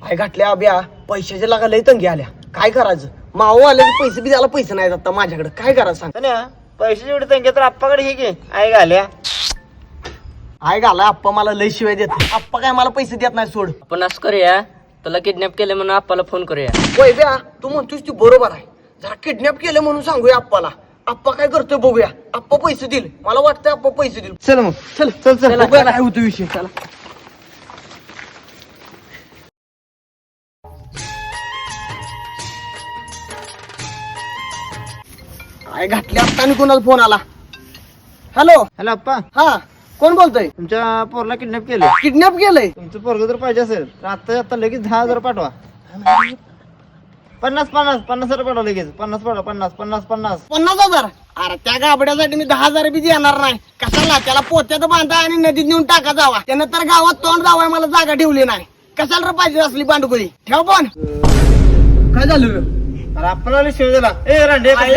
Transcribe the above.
काय घातल्या अभ्या पैशाच्या लागा लय तंगी आल्या. काय करायचं? माऊ आले पैसे बी द्यायला पैसे नाहीत आता माझ्याकडे. काय करायचं सांग? पैसे एवढे तंगे तर आप्पाकडे हे घे आई घाल्या. काय घाला आप्पा मला लय शिवाय देत. आप्पा काय मला पैसे देत नाही सोड. आपण असं करूया, तुला किडनॅप केलं म्हणून आप्पाला फोन करूया. होय ब्या तू म्हणतोस ती बरोबर आहे. जरा किडनॅप केलं म्हणून सांगूया आप्पाला. आप्पा काय करतोय बघूया. आप्पा पैसे देईल. मला वाटतंय आप्पा पैसे देईल. चल मग चल चल चल बघूया काय होतो विषय. चला काय घातल्या आत्ता कोणाला फोन आला. हॅलो हॅलो आप्पा, हा कोण बोलतोय? तुमच्या पोरला किडनॅप केलं. किडनॅप केलंय? तुमचं पोरग जर पाहिजे असेल तर आता लगेच 10,000 पाठवा. 50,000 पाठवा लगेच. 50 पाठवा. 50,000. 50,000? अरे त्या गाबड्यासाठी मी 10,000 बी देणार नाही. कशाला? त्याला पोत्यात बांधा आणि नदीत नेऊन टाका जावा. त्यानं तर गावात तोंड जावाय मला जागा ठेवली नाही. कशाला रे पाहिजे असली बांडगुळी? ठेव पण. काय झालं? अरे आपल्याला शिव दिला. ए रांडे आई,